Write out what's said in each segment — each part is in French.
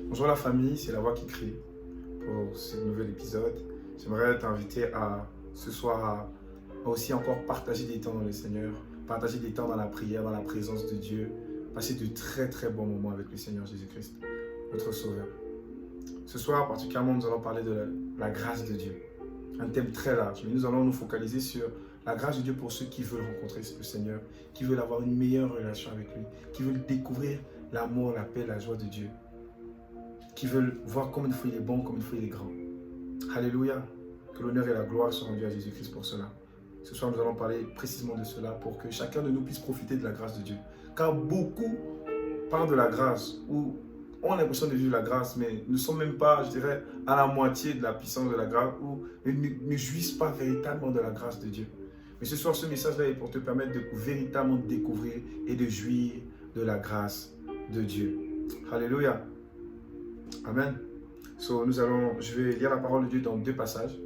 Bonjour la famille, c'est la voix qui crie pour ce nouvel épisode. J'aimerais t'inviter ce soir à aussi encore partager des temps dans le Seigneur, partager des temps dans la prière, dans la présence de Dieu, passer de très très bons moments avec le Seigneur Jésus-Christ, notre Sauveur. Ce soir particulièrement, nous allons parler de la grâce de Dieu, un thème très large, mais nous allons nous focaliser sur la grâce de Dieu pour ceux qui veulent rencontrer le Seigneur, qui veulent avoir une meilleure relation avec lui, qui veulent découvrir l'amour, la paix, la joie de Dieu, qui veulent voir comme une fois il est bon, comme une fois il est grand. Alléluia, que l'honneur et la gloire soient rendus à Jésus-Christ pour cela. Ce soir, nous allons parler précisément de cela pour que chacun de nous puisse profiter de la grâce de Dieu. Car beaucoup parlent de la grâce ou ont l'impression de vivre la grâce, mais ne sont même pas, je dirais, à la moitié de la puissance de la grâce ou ne jouissent pas véritablement de la grâce de Dieu. Mais ce soir, ce message-là est pour te permettre de véritablement découvrir et de jouir de la grâce de Dieu. Alléluia. Amen. Je vais lire la parole de Dieu dans deux passages.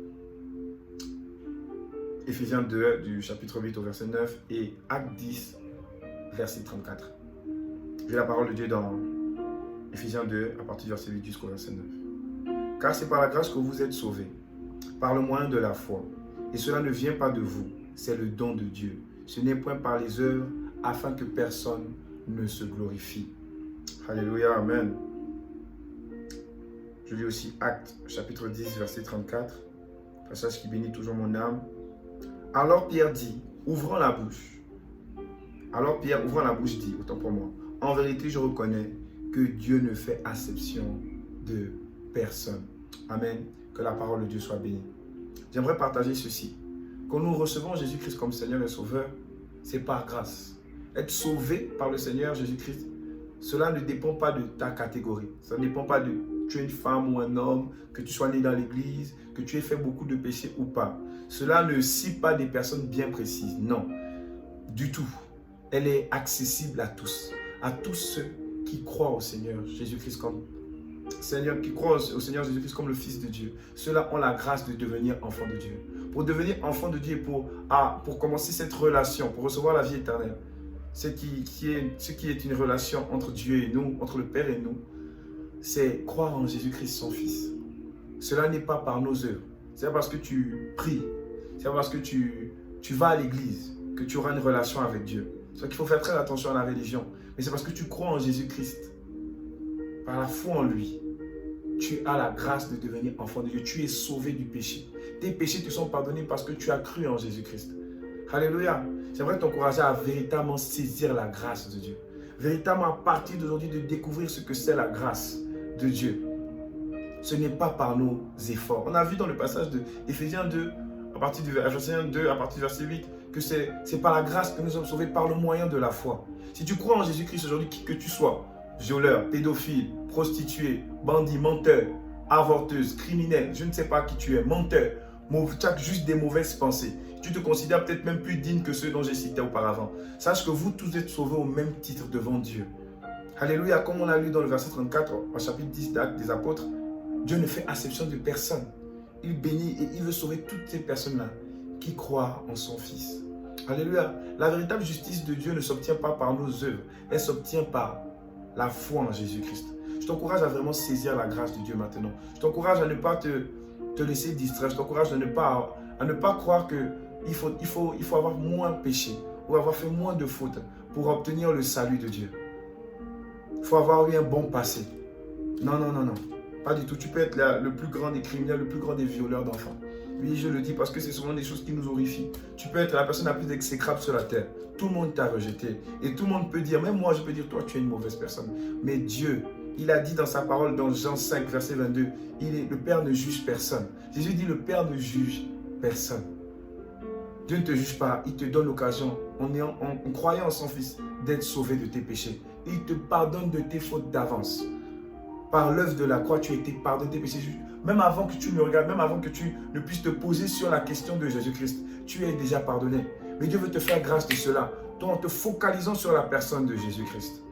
Éphésiens 2, du chapitre 8 au verset 9 et Actes 10, verset 34. Je lis la parole de Dieu dans Éphésiens 2, à partir du verset 8 jusqu'au verset 9. Car c'est par la grâce que vous êtes sauvés, par le moyen de la foi. Et cela ne vient pas de vous, c'est le don de Dieu. Ce n'est point par les œuvres, afin que personne ne se glorifie. Alléluia, amen. Je lis aussi Actes, chapitre 10, verset 34, passage qui bénit toujours mon âme. Alors Pierre dit, ouvrant la bouche. Alors Pierre, ouvrant la bouche, dit, autant pour moi, en vérité, je reconnais que Dieu ne fait acception de personne. Amen. Que la parole de Dieu soit bénie. J'aimerais partager ceci. Quand nous recevons Jésus-Christ comme Seigneur et Sauveur, c'est par grâce. Être sauvé par le Seigneur Jésus-Christ, cela ne dépend pas de ta catégorie. Ça ne dépend pas de tu es une femme ou un homme, que tu sois né dans l'église, que tu aies fait beaucoup de péchés ou pas. Cela ne cible pas des personnes bien précises. Non, du tout. Elle est accessible à tous ceux qui croient au Seigneur Jésus-Christ comme Seigneur, qui croient au Seigneur Jésus-Christ comme le Fils de Dieu. Ceux-là ont la grâce de devenir enfants de Dieu. Pour devenir enfant de Dieu, pour commencer cette relation, pour recevoir la vie éternelle, ce qui est une relation entre Dieu et nous, entre le Père et nous, c'est croire en Jésus-Christ, son Fils. Cela n'est pas par nos œuvres. C'est pas parce que tu pries, c'est pas parce que tu vas à l'église que tu auras une relation avec Dieu. C'est qu'il faut faire très attention à la religion. Mais c'est parce que tu crois en Jésus-Christ. Par la foi en lui, tu as la grâce de devenir enfant de Dieu. Tu es sauvé du péché. Tes péchés te sont pardonnés parce que tu as cru en Jésus-Christ. Alléluia. J'aimerais t'encourager à véritablement saisir la grâce de Dieu. Véritablement à partir d'aujourd'hui de découvrir ce que c'est la grâce de Dieu. Ce n'est pas par nos efforts. On a vu dans le passage de Éphésiens 2, à partir du verset 8, que c'est par la grâce que nous sommes sauvés par le moyen de la foi. Si tu crois en Jésus-Christ aujourd'hui, qui que tu sois, violeur, pédophile, prostituée, bandit, menteur, avorteuse, criminel, je ne sais pas qui tu es, menteur, tu as juste des mauvaises pensées. Tu te considères peut-être même plus digne que ceux dont j'ai cité auparavant. Sache que vous tous êtes sauvés au même titre devant Dieu. Alléluia, comme on a lu dans le verset 34, au chapitre 10 d'Actes des Apôtres, Dieu ne fait acception de personne. Il bénit et il veut sauver toutes ces personnes-là qui croient en son Fils. Alléluia. La véritable justice de Dieu ne s'obtient pas par nos œuvres, elle s'obtient par la foi en Jésus-Christ. Je t'encourage à vraiment saisir la grâce de Dieu maintenant. Je t'encourage à ne pas te laisser distraire. Je t'encourage à ne pas croire qu'il faut avoir moins péché ou avoir fait moins de fautes pour obtenir le salut de Dieu. Il faut avoir eu un bon passé. Non. Pas du tout. Tu peux être le plus grand des criminels, le plus grand des violeurs d'enfants. Oui, je le dis parce que c'est souvent des choses qui nous horrifient. Tu peux être la personne la plus exécrable sur la terre. Tout le monde t'a rejeté. Et tout le monde peut dire, même moi je peux dire, toi tu es une mauvaise personne. Mais Dieu, il a dit dans sa parole, dans Jean 5, verset 22, le Père ne juge personne. Jésus dit, le Père ne juge personne. Dieu ne te juge pas, il te donne l'occasion, en croyant en son Fils, d'être sauvé de tes péchés. Il te pardonne de tes fautes d'avance. Par l'œuvre de la croix, tu as été pardonné de tes péchés. Même avant que tu me regardes, même avant que tu ne puisses te poser sur la question de Jésus-Christ, tu es déjà pardonné. Mais Dieu veut te faire grâce de cela, en te focalisant sur la personne de Jésus-Christ.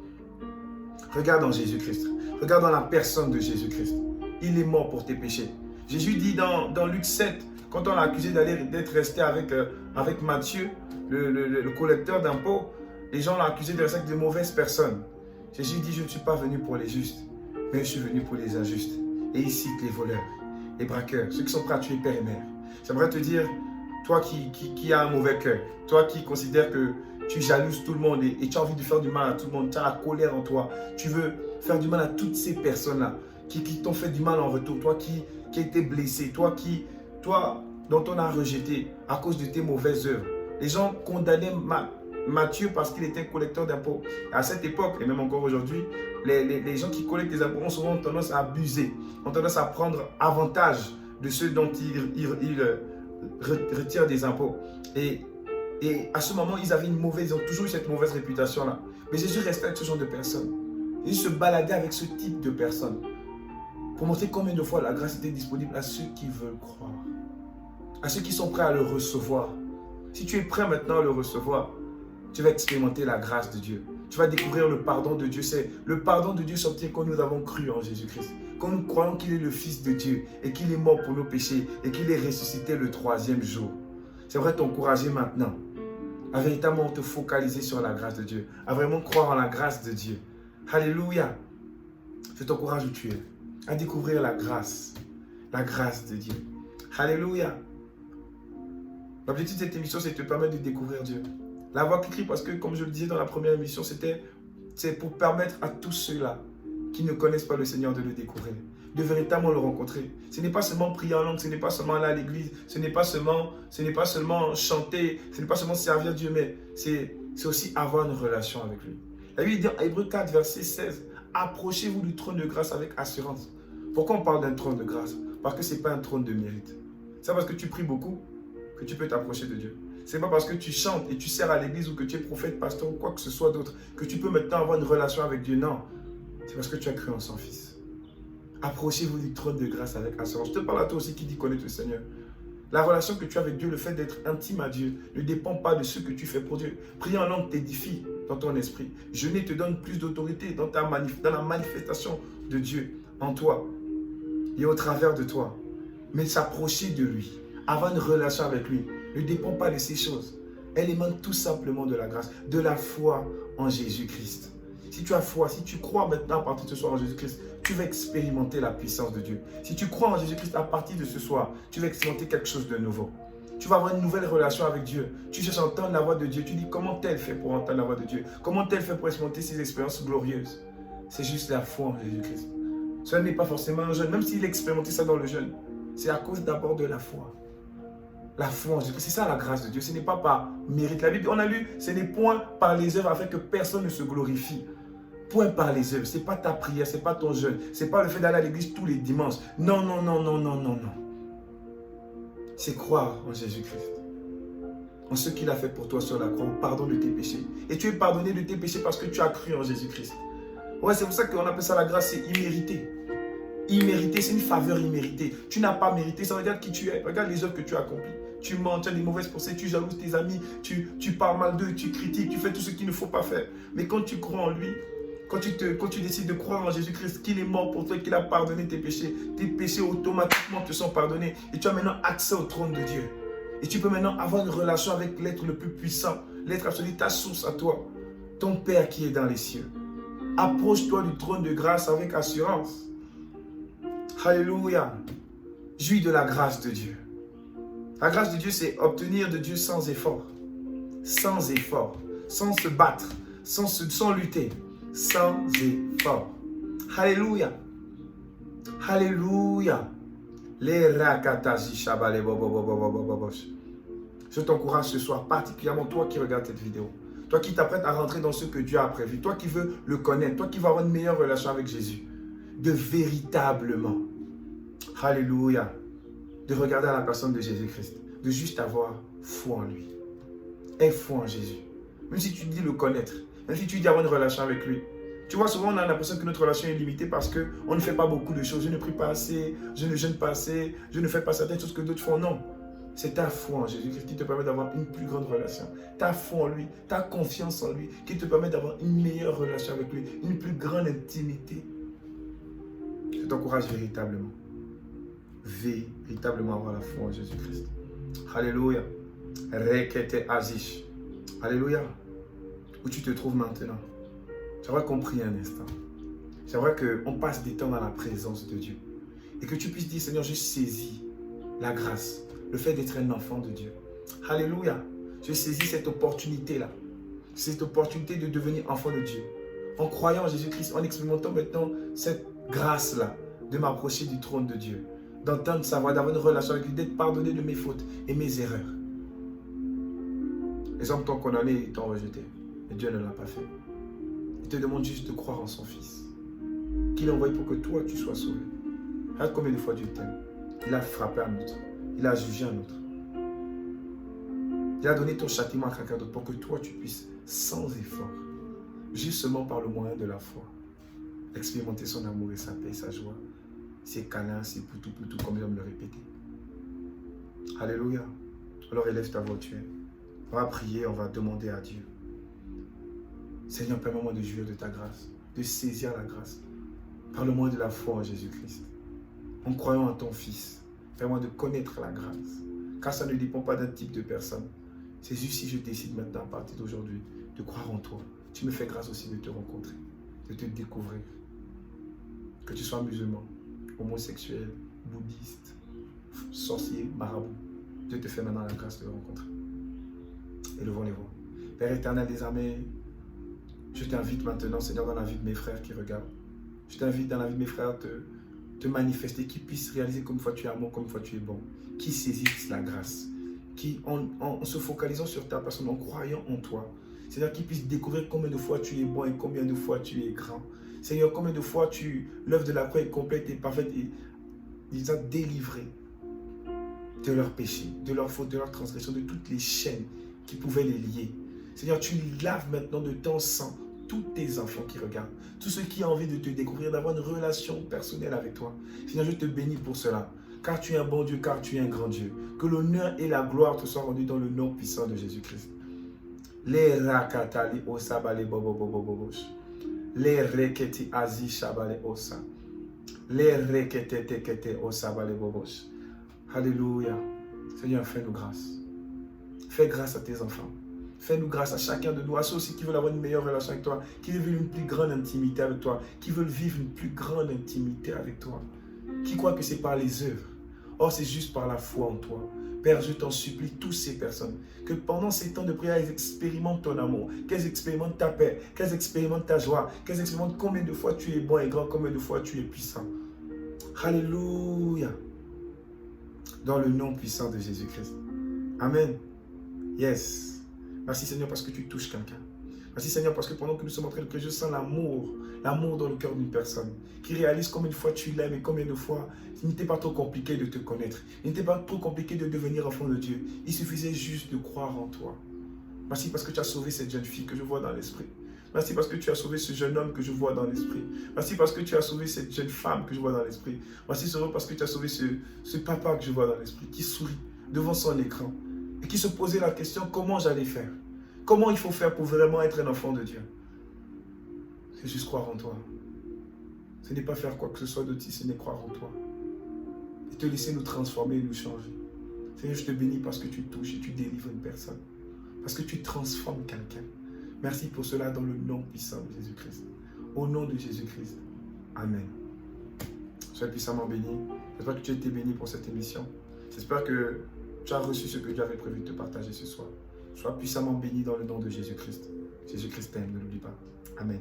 Regarde en Jésus-Christ. Regarde dans la personne de Jésus-Christ. Il est mort pour tes péchés. Jésus dit dans Luc 7, quand on l'a accusé d'être resté avec Matthieu, le collecteur d'impôts, les gens l'ont accusé de rester avec de mauvaises personnes. Jésus dit, je ne suis pas venu pour les justes, mais je suis venu pour les injustes. Et il cite les voleurs, les braqueurs, ceux qui sont prêts à tuer père et mère. J'aimerais te dire, toi qui as un mauvais cœur, toi qui considères que tu jalouses tout le monde et tu as envie de faire du mal à tout le monde, tu as la colère en toi, tu veux faire du mal à toutes ces personnes-là qui t'ont fait du mal en retour, toi qui as été blessé, toi dont on a rejeté à cause de tes mauvaises œuvres. Les gens condamnaient Matthieu parce qu'il était collecteur d'impôts. À cette époque, et même encore aujourd'hui, les gens qui collectent des impôts ont souvent tendance à abuser, ont tendance à prendre avantage de ceux dont ils retirent des impôts. Et à ce moment, ils ont toujours eu cette mauvaise réputation-là. Mais Jésus respecte ce genre de personnes. Il se baladait avec ce type de personnes pour montrer combien de fois la grâce était disponible à ceux qui veulent croire, à ceux qui sont prêts à le recevoir. Si tu es prêt maintenant à le recevoir, tu vas expérimenter la grâce de Dieu. Tu vas découvrir le pardon de Dieu. Le pardon de Dieu s'obtient quand nous avons cru en Jésus-Christ. Quand nous croyons qu'il est le Fils de Dieu et qu'il est mort pour nos péchés et qu'il est ressuscité le 3e jour. J'aimerais t'encourager maintenant à véritablement te focaliser sur la grâce de Dieu, à vraiment croire en la grâce de Dieu. Alléluia. Je t'encourage où tu es, à découvrir la grâce de Dieu. Alléluia. L'objectif de cette émission, c'est de te permettre de découvrir Dieu. La voix qui crie, parce que comme je le disais dans la première émission, c'est pour permettre à tous ceux-là qui ne connaissent pas le Seigneur de le découvrir, de véritablement le rencontrer. Ce n'est pas seulement prier en langue, ce n'est pas seulement aller à l'église, ce n'est pas seulement chanter, ce n'est pas seulement servir Dieu, mais c'est aussi avoir une relation avec lui. La Bible dit en Hébreux 4, verset 16, approchez-vous du trône de grâce avec assurance. Pourquoi on parle d'un trône de grâce? Parce que ce n'est pas un trône de mérite. C'est parce que tu pries beaucoup que tu peux t'approcher de Dieu. Ce n'est pas parce que tu chantes et tu sers à l'église ou que tu es prophète, pasteur ou quoi que ce soit d'autre que tu peux maintenant avoir une relation avec Dieu. Non, c'est parce que tu as cru en son Fils. Approchez-vous du trône de grâce avec assurance. Je te parle à toi aussi qui dit connaître le Seigneur. La relation que tu as avec Dieu, le fait d'être intime à Dieu, ne dépend pas de ce que tu fais pour Dieu. Prier en langue t'édifie dans ton esprit. Jeûner te donne plus d'autorité dans la manifestation de Dieu en toi et au travers de toi. Mais s'approcher de lui, avoir une relation avec lui, ne dépend pas de ces choses. Elle émane tout simplement de la grâce, de la foi en Jésus-Christ. Si tu as foi, si tu crois maintenant à partir de ce soir en Jésus-Christ, tu vas expérimenter la puissance de Dieu. Si tu crois en Jésus-Christ à partir de ce soir, tu vas expérimenter quelque chose de nouveau. Tu vas avoir une nouvelle relation avec Dieu. Tu cherches à entendre la voix de Dieu. Tu dis comment elle fait pour entendre la voix de Dieu? Comment elle fait pour expérimenter ces expériences glorieuses? C'est juste la foi en Jésus-Christ. Cela n'est pas forcément un jeûne, même s'il expérimentait ça dans le jeûne. C'est à cause d'abord de la foi. La foi en Jésus-Christ, c'est ça la grâce de Dieu. Ce n'est pas par mérite. La Bible, on a lu, ce n'est point par les œuvres afin que personne ne se glorifie. Point par les œuvres. Ce n'est pas ta prière, ce n'est pas ton jeûne. Ce n'est pas le fait d'aller à l'église tous les dimanches. Non, non, non, non, non, non, non. C'est croire en Jésus-Christ. En ce qu'il a fait pour toi sur la croix, au pardon de tes péchés. Et tu es pardonné de tes péchés parce que tu as cru en Jésus-Christ. Ouais, c'est pour ça qu'on appelle ça la grâce, c'est immérité. Immérité, c'est une faveur imméritée. Tu n'as pas mérité, ça regarde qui tu es. Regarde les œuvres que tu as accomplies. Tu mens, tu as des mauvaises pensées, tu jalouses tes amis, tu parles mal d'eux, tu critiques, tu fais tout ce qu'il ne faut pas faire. Mais quand tu crois en lui, quand tu décides de croire en Jésus-Christ, qu'il est mort pour toi, qu'il a pardonné tes péchés automatiquement te sont pardonnés. Et tu as maintenant accès au trône de Dieu. Et tu peux maintenant avoir une relation avec l'être le plus puissant, l'être absolu, ta source à toi, ton Père qui est dans les cieux. Approche-toi du trône de grâce avec assurance. Alléluia. Jouis de la grâce de Dieu. La grâce de Dieu, c'est obtenir de Dieu sans effort. Sans effort. Sans se battre. Sans lutter. Sans effort. Alléluia. Alléluia. Je t'encourage ce soir, particulièrement toi qui regardes cette vidéo. Toi qui t'apprêtes à rentrer dans ce que Dieu a prévu. Toi qui veux le connaître. Toi qui veux avoir une meilleure relation avec Jésus. De véritablement, alléluia, de regarder à la personne de Jésus-Christ, de juste avoir foi en lui. Aie foi en Jésus. Même si tu dis le connaître, même si tu dis avoir une relation avec lui. Tu vois, souvent on a l'impression que notre relation est limitée parce qu'on ne fait pas beaucoup de choses. Je ne prie pas assez, je ne jeûne pas assez, je ne fais pas certaines choses que d'autres font. Non, c'est ta foi en Jésus-Christ qui te permet d'avoir une plus grande relation. Ta foi en lui, ta confiance en lui qui te permet d'avoir une meilleure relation avec lui, une plus grande intimité. Je t'encourage véritablement. Véritablement avoir la foi en Jésus-Christ. Alléluia. Rekete azish. Alléluia. Où tu te trouves maintenant? J'aimerais qu'on prie un instant. J'aimerais qu'on passe des temps dans la présence de Dieu. Et que tu puisses dire, Seigneur, je saisis la grâce, le fait d'être un enfant de Dieu. Alléluia. Je saisis cette opportunité-là. Cette opportunité de devenir enfant de Dieu. En croyant en Jésus-Christ, en expérimentant maintenant cette grâce-là, de m'approcher du trône de Dieu. D'entendre sa voix, d'avoir une relation avec lui, d'être pardonné de mes fautes et mes erreurs. Les hommes t'ont condamné et t'ont rejeté. Mais Dieu ne l'a pas fait. Il te demande juste de croire en son Fils. Qu'il a envoyé pour que toi, tu sois sauvé. Regarde combien de fois Dieu t'aime. Il a frappé un autre. Il a jugé un autre. Il a donné ton châtiment à quelqu'un d'autre pour que toi, tu puisses, sans effort, justement par le moyen de la foi, expérimenter son amour et sa paix, sa joie, ses câlins, ses poutou, comme il aime le répéter. Alléluia. Alors élève ta voix, tu es. On va prier, on va demander à Dieu. Seigneur, permets-moi de jouir de ta grâce, de saisir la grâce, par le moyen de la foi en Jésus-Christ. En croyant en ton Fils, permets-moi de connaître la grâce, car ça ne dépend pas d'un type de personne. C'est juste si je décide maintenant, à partir d'aujourd'hui, de croire en toi. Tu me fais grâce aussi de te rencontrer, de te découvrir. Que tu sois musulman, homosexuel, bouddhiste, sorcier, marabout. Dieu te fait maintenant la grâce de le rencontrer. Élevons les voix. Père éternel des armées, je t'invite maintenant, Seigneur, dans la vie de mes frères qui regardent. Je t'invite dans la vie de mes frères à te manifester, qu'ils puissent réaliser comme une fois tu es amour, comme une fois tu es bon. Qui saisissent la grâce. Qui, en se focalisant sur ta personne, en croyant en toi, Seigneur, qu'ils puissent découvrir combien de fois tu es bon et combien de fois tu es grand. Seigneur, combien de fois l'œuvre de la croix est complète et parfaite et ils ont délivré de leurs péchés, de leurs fautes, de leurs transgressions, de toutes les chaînes qui pouvaient les lier. Seigneur, tu laves maintenant de ton sang tous tes enfants qui regardent, tous ceux qui ont envie de te découvrir, d'avoir une relation personnelle avec toi. Seigneur, je te bénis pour cela, car tu es un bon Dieu, car tu es un grand Dieu. Que l'honneur et la gloire te soient rendus dans le nom puissant de Jésus-Christ. Les rakatali osabale bobobobobobosh. Les reketi azi shabale osa. Les rekete tekete osabale bobosh. Alléluia. Seigneur, fais-nous grâce. Fais grâce à tes enfants. Fais-nous grâce à chacun de nous, à ceux aussi qui veulent avoir une meilleure relation avec toi, qui veulent une plus grande intimité avec toi, qui veulent vivre une plus grande intimité avec toi, qui croient que c'est par les œuvres. Or, c'est juste par la foi en toi. Père, je t'en supplie, toutes ces personnes, que pendant ces temps de prière, elles expérimentent ton amour, qu'elles expérimentent ta paix, qu'elles expérimentent ta joie, qu'elles expérimentent combien de fois tu es bon et grand, combien de fois tu es puissant. Alléluia. Dans le nom puissant de Jésus-Christ. Amen. Yes. Merci Seigneur parce que tu touches quelqu'un. Merci Seigneur parce que pendant que nous sommes en train de prier, je sens l'amour dans le cœur d'une personne qui réalise combien de fois tu l'aimes et combien de fois il n'était pas trop compliqué de te connaître. Il n'était pas trop compliqué de devenir enfant de Dieu. Il suffisait juste de croire en toi. Merci parce que tu as sauvé cette jeune fille que je vois dans l'esprit. Merci parce que tu as sauvé ce jeune homme que je vois dans l'esprit. Merci parce que tu as sauvé cette jeune femme que je vois dans l'esprit. Merci Seigneur parce que tu as sauvé ce papa que je vois dans l'esprit qui sourit devant son écran et qui se posait la question comment j'allais faire. Comment il faut faire pour vraiment être un enfant de Dieu? C'est juste croire en toi. Ce n'est pas faire quoi que ce soit d'autre, ce n'est croire en toi. Et te laisser nous transformer et nous changer. Seigneur, je te bénis parce que tu touches et tu délivres une personne. Parce que tu transformes quelqu'un. Merci pour cela dans le nom puissant de Jésus-Christ. Au nom de Jésus-Christ. Amen. Sois puissamment béni. J'espère que tu as été béni pour cette émission. J'espère que tu as reçu ce que Dieu avait prévu de te partager ce soir. Sois puissamment béni dans le nom de Jésus-Christ. Jésus-Christ t'aime, ne l'oublie pas. Amen.